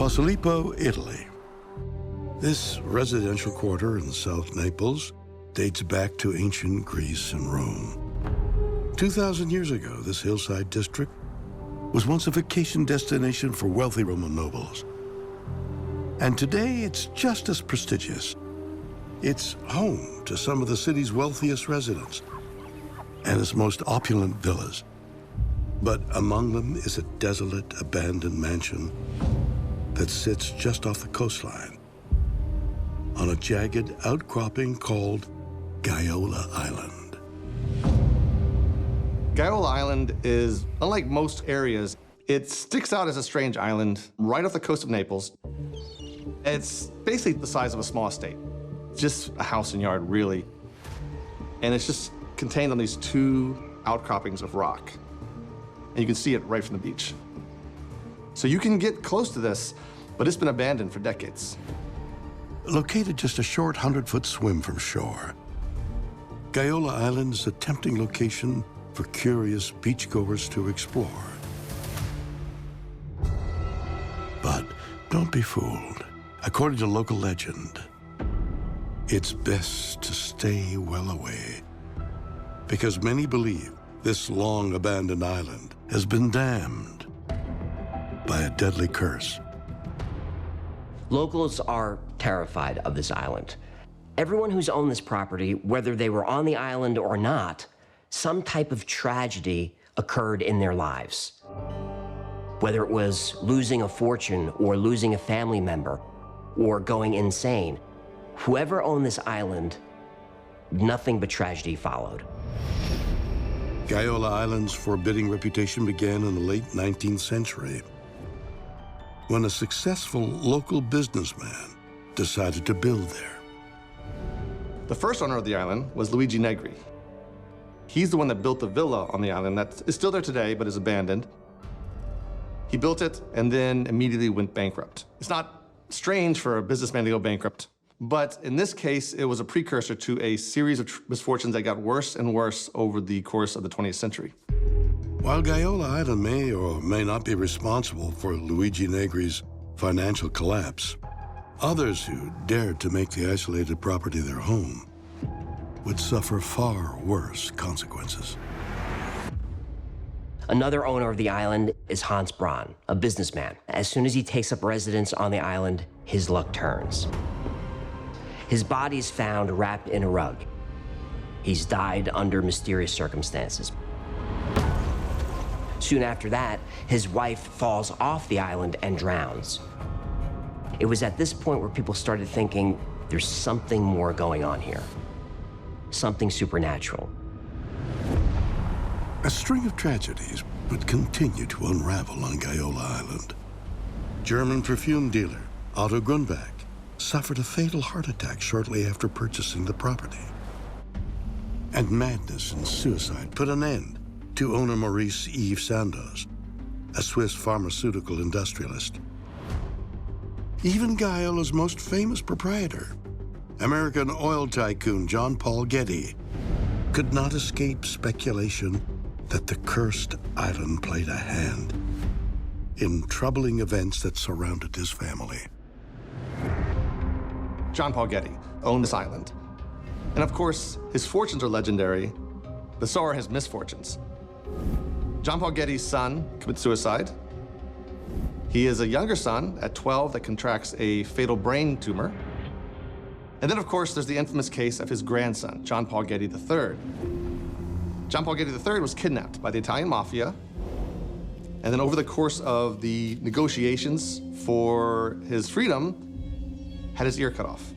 Posillipo, Italy. This residential quarter in South Naples dates back to ancient Greece and Rome. 2,000 years ago, this hillside district was once a vacation destination for wealthy Roman nobles. And today, it's just as prestigious. It's home to some of the city's wealthiest residents and its most opulent villas. But among them is a desolate, abandoned mansion that sits just off the coastline on a jagged outcropping called Gaiola Island. Gaiola Island is, unlike most areas, it sticks out as a strange island right off the coast of Naples. It's basically the size of a small estate. Just a house and yard, really. And it's just contained on these two outcroppings of rock. And you can see it right from the beach. So you can get close to this, but it's been abandoned for decades. Located just a short 100-foot swim from shore, Gaiola Island is a tempting location for curious beachgoers to explore. But don't be fooled. According to local legend, it's best to stay well away, because many believe this long abandoned island has been damned by a deadly curse. Locals are terrified of this island. Everyone who's owned this property, whether they were on the island or not, some type of tragedy occurred in their lives. Whether it was losing a fortune or losing a family member or going insane, whoever owned this island, nothing but tragedy followed. Gaiola Island's forbidding reputation began in the late 19th century when a successful local businessman decided to build there. The first owner of the island was Luigi Negri. He's the one that built the villa on the island that is still there today, but is abandoned. He built it and then immediately went bankrupt. It's not strange for a businessman to go bankrupt, but in this case, it was a precursor to a series of misfortunes that got worse and worse over the course of the 20th century. While Gaiola Island may or may not be responsible for Luigi Negri's financial collapse, others who dared to make the isolated property their home would suffer far worse consequences. Another owner of the island is Hans Braun, a businessman. As soon as he takes up residence on the island, his luck turns. His body is found wrapped in a rug. He's died under mysterious circumstances. Soon after that, his wife falls off the island and drowns. It was at this point where people started thinking, there's something more going on here. Something supernatural. A string of tragedies would continue to unravel on Gaiola Island. German perfume dealer Otto Grunbach suffered a fatal heart attack shortly after purchasing the property. And madness and suicide put an end to owner Maurice Yves Sandoz, a Swiss pharmaceutical industrialist. Even Gaiola's most famous proprietor, American oil tycoon John Paul Getty, could not escape speculation that the cursed island played a hand in troubling events that surrounded his family. John Paul Getty owned this island. And of course, his fortunes are legendary, but so are his misfortunes. John Paul Getty's son commits suicide. He has a younger son at 12 that contracts a fatal brain tumor. And then, of course, there's the infamous case of his grandson, John Paul Getty III. John Paul Getty III was kidnapped by the Italian mafia, and then over the course of the negotiations for his freedom, had his ear cut off.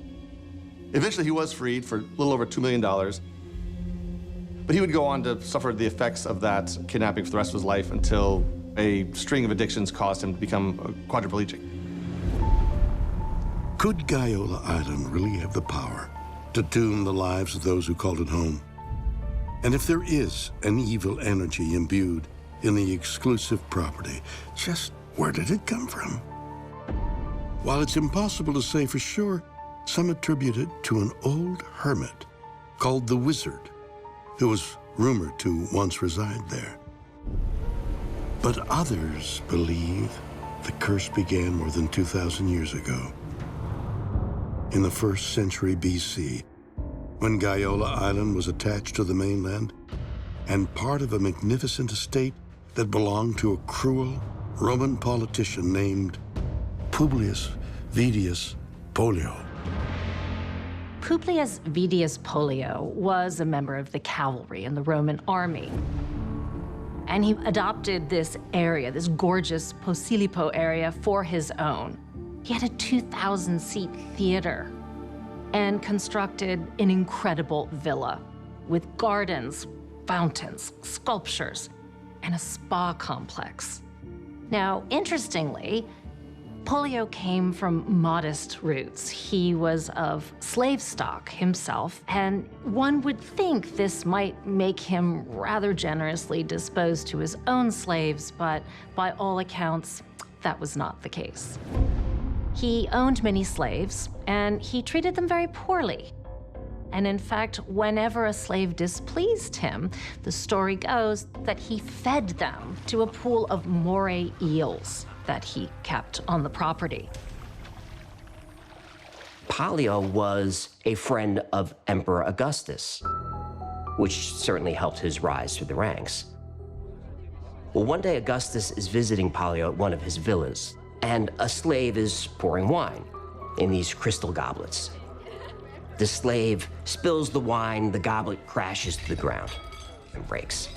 Eventually, he was freed for a little over $2 million, but he would go on to suffer the effects of that kidnapping for the rest of his life until a string of addictions caused him to become quadriplegic. Could Gaiola Island really have the power to tune the lives of those who called it home? And if there is an evil energy imbued in the exclusive property, just where did it come from? While it's impossible to say for sure, some attribute it to an old hermit called the Wizard, who was rumored to once reside there. But others believe the curse began more than 2,000 years ago. In the 1st century BC, when Gaiola Island was attached to the mainland and part of a magnificent estate that belonged to a cruel Roman politician named Publius Vidius Pollio. Publius Vidius Pollio was a member of the cavalry in the Roman army. And he adopted this area, this gorgeous Posillipo area, for his own. He had a 2,000-seat theater and constructed an incredible villa with gardens, fountains, sculptures, and a spa complex. Now, interestingly, Pollio came from modest roots. He was of slave stock himself, and one would think this might make him rather generously disposed to his own slaves, but by all accounts, that was not the case. He owned many slaves, and he treated them very poorly. And in fact, whenever a slave displeased him, the story goes that he fed them to a pool of moray eels that he kept on the property. Pollio was a friend of Emperor Augustus, which certainly helped his rise through the ranks. Well, one day Augustus is visiting Pollio at one of his villas, and a slave is pouring wine in these crystal goblets. The slave spills the wine, the goblet crashes to the ground and breaks.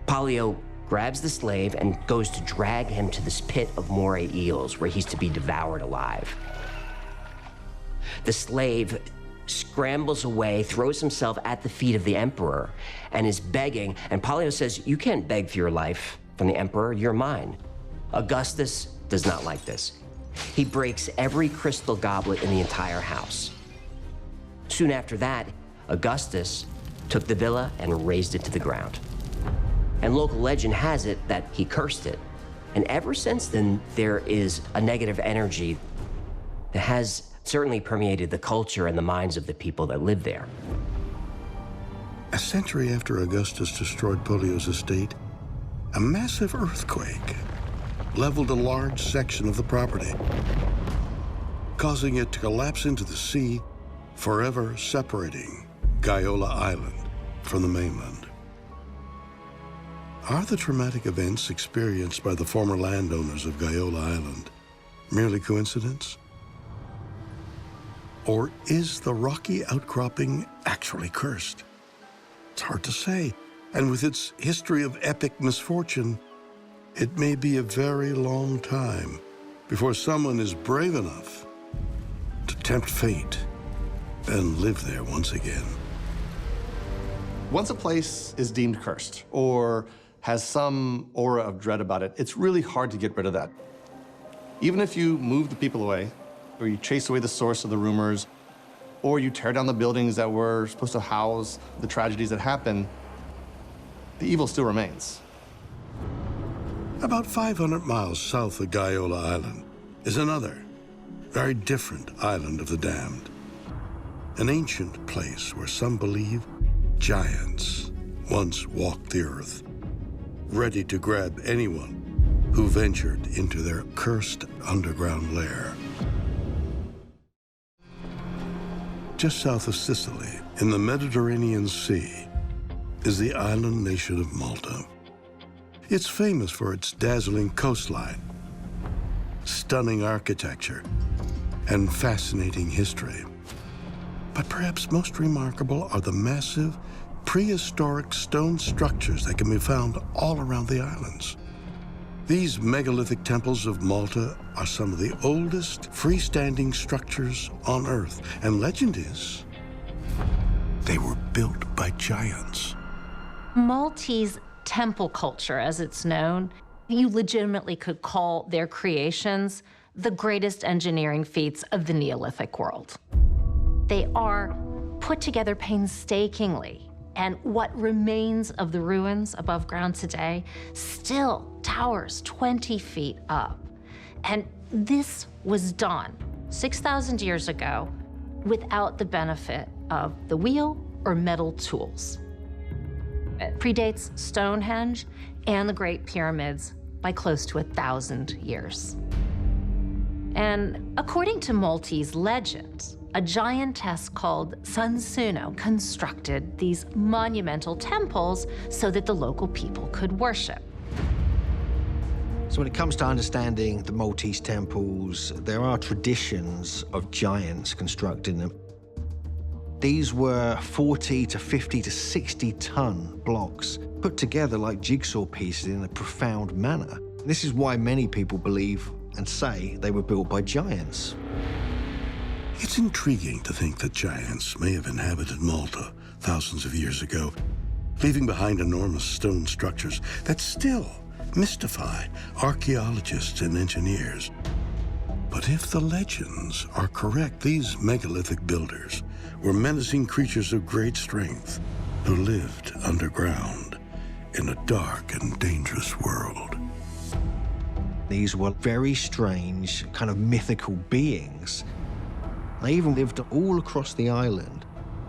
Pollio grabs the slave and goes to drag him to this pit of moray eels where he's to be devoured alive. The slave scrambles away, throws himself at the feet of the emperor, and is begging, and Pollio says, "You can't beg for your life from the emperor, you're mine." Augustus does not like this. He breaks every crystal goblet in the entire house. Soon after that, Augustus took the villa and razed it to the ground. And local legend has it that he cursed it. And ever since then, there is a negative energy that has certainly permeated the culture and the minds of the people that live there. A century after Augustus destroyed Pollio's estate, a massive earthquake leveled a large section of the property, causing it to collapse into the sea, forever separating Gaiola Island from the mainland. Are the traumatic events experienced by the former landowners of Gaiola Island merely coincidence? Or is the rocky outcropping actually cursed? It's hard to say, and with its history of epic misfortune, it may be a very long time before someone is brave enough to tempt fate and live there once again. Once a place is deemed cursed or has some aura of dread about it, it's really hard to get rid of that. Even if you move the people away, or you chase away the source of the rumors, or you tear down the buildings that were supposed to house the tragedies that happen, the evil still remains. About 500 miles south of Gaiola Island is another, very different island of the damned. An ancient place where some believe giants once walked the earth, ready to grab anyone who ventured into their cursed underground lair. Just south of Sicily, in the Mediterranean Sea, is the island nation of Malta. It's famous for its dazzling coastline, stunning architecture, and fascinating history. But perhaps most remarkable are the massive, prehistoric stone structures that can be found all around the islands. These megalithic temples of Malta are some of the oldest freestanding structures on Earth, and legend is they were built by giants. Maltese temple culture, as it's known, you legitimately could call their creations the greatest engineering feats of the Neolithic world. They are put together painstakingly, and what remains of the ruins above ground today still towers 20 feet up. And this was done 6,000 years ago without the benefit of the wheel or metal tools. It predates Stonehenge and the Great Pyramids by close to 1,000 years. And according to Maltese legend, a giantess called Sunsuno constructed these monumental temples so that the local people could worship. So when it comes to understanding the Maltese temples, there are traditions of giants constructing them. These were 40 to 50 to 60-ton blocks put together like jigsaw pieces in a profound manner. This is why many people believe and say they were built by giants. It's intriguing to think that giants may have inhabited Malta thousands of years ago, leaving behind enormous stone structures that still mystify archaeologists and engineers. But if the legends are correct, these megalithic builders were menacing creatures of great strength who lived underground in a dark and dangerous world. These were very strange, kind of mythical beings. They even lived all across the island,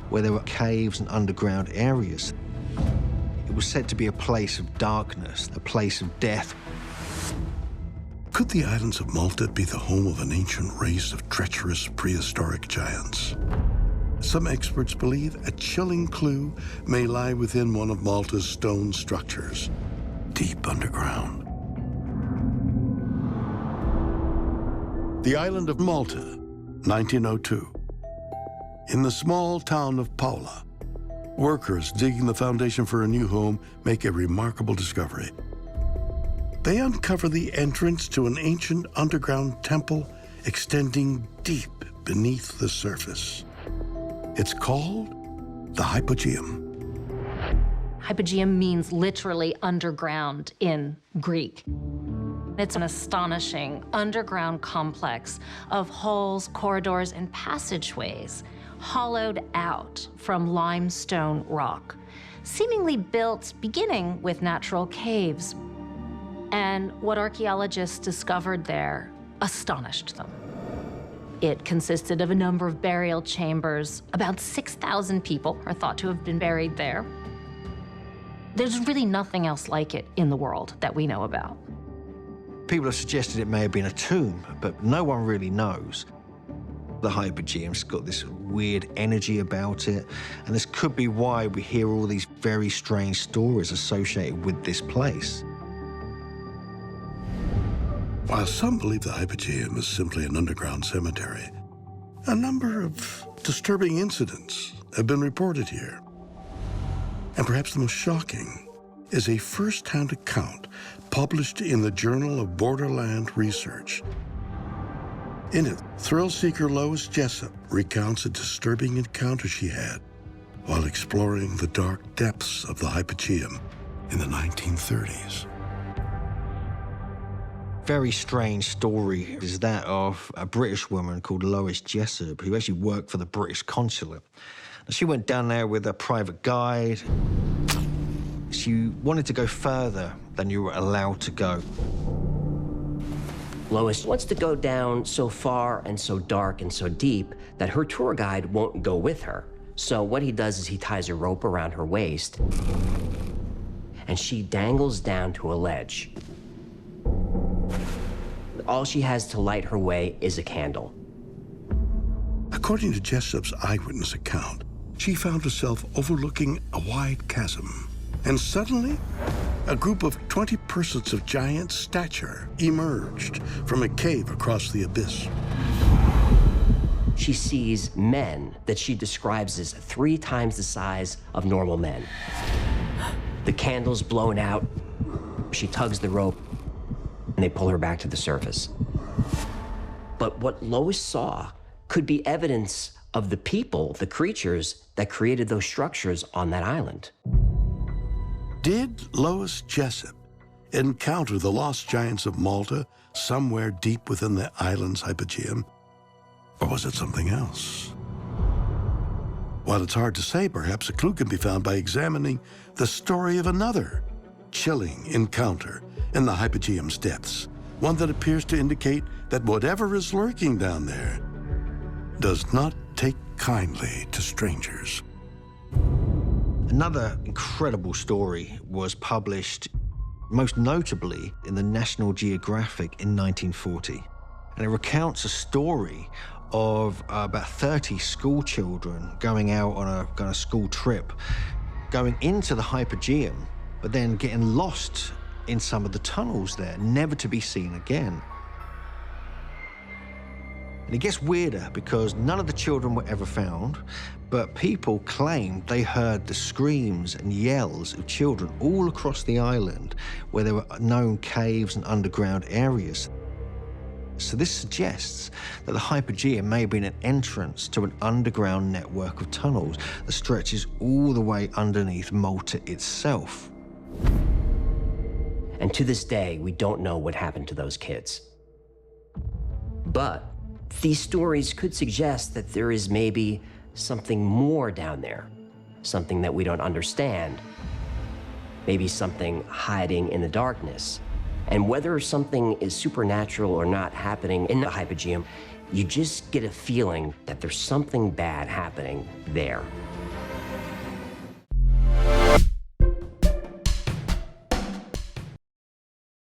where there were caves and underground areas. It was said to be a place of darkness, a place of death. Could the islands of Malta be the home of an ancient race of treacherous prehistoric giants? Some experts believe a chilling clue may lie within one of Malta's stone structures, deep underground. The island of Malta, 1902. In the small town of Paola, workers digging the foundation for a new home make a remarkable discovery. They uncover the entrance to an ancient underground temple extending deep beneath the surface. It's called the Hypogeum. Hypogeum means literally underground in Greek. It's an astonishing underground complex of halls, corridors, and passageways hollowed out from limestone rock, seemingly built beginning with natural caves. And what archaeologists discovered there astonished them. It consisted of a number of burial chambers. About 6,000 people are thought to have been buried there. There's really nothing else like it in the world that we know about. People have suggested it may have been a tomb, but no one really knows. The Hypogeum's got this weird energy about it, and this could be why we hear all these very strange stories associated with this place. While some believe the Hypogeum is simply an underground cemetery, a number of disturbing incidents have been reported here. And perhaps the most shocking is a first-hand account published in the Journal of Borderland Research. In it, thrill-seeker Lois Jessup recounts a disturbing encounter she had while exploring the dark depths of the Hypogeum in the 1930s. Very strange story is that of a British woman called Lois Jessup, who actually worked for the British consulate. She went down there with a private guide. She wanted to go further than you were allowed to go. Lois wants to go down so far and so dark and so deep that her tour guide won't go with her. So what he does is he ties a rope around her waist, and she dangles down to a ledge. All she has to light her way is a candle. According to Jessup's eyewitness account, she found herself overlooking a wide chasm. And suddenly, a group of 20 persons of giant stature emerged from a cave across the abyss. She sees men that she describes as 3 times the size of normal men. The candle's blown out. She tugs the rope, and they pull her back to the surface. But what Lois saw could be evidence of the people, the creatures that created those structures on that island. Did Lois Jessup encounter the lost giants of Malta somewhere deep within the island's Hypogeum? Or was it something else? While it's hard to say, perhaps a clue can be found by examining the story of another chilling encounter in the Hypogeum's depths, one that appears to indicate that whatever is lurking down there does not take kindly to strangers. Another incredible story was published most notably in the National Geographic in 1940. And it recounts a story of about 30 school children going out on a kind of school trip, going into the Hypogeum, but then getting lost in some of the tunnels there, never to be seen again. And it gets weirder because none of the children were ever found, but people claimed they heard the screams and yells of children all across the island where there were known caves and underground areas. So this suggests that the Hypogeum may have been an entrance to an underground network of tunnels that stretches all the way underneath Malta itself. And to this day, we don't know what happened to those kids. But these stories could suggest that there is maybe something more down there, something that we don't understand, maybe something hiding in the darkness. And whether something is supernatural or not happening in the Hypogeum, you just get a feeling that there's something bad happening there.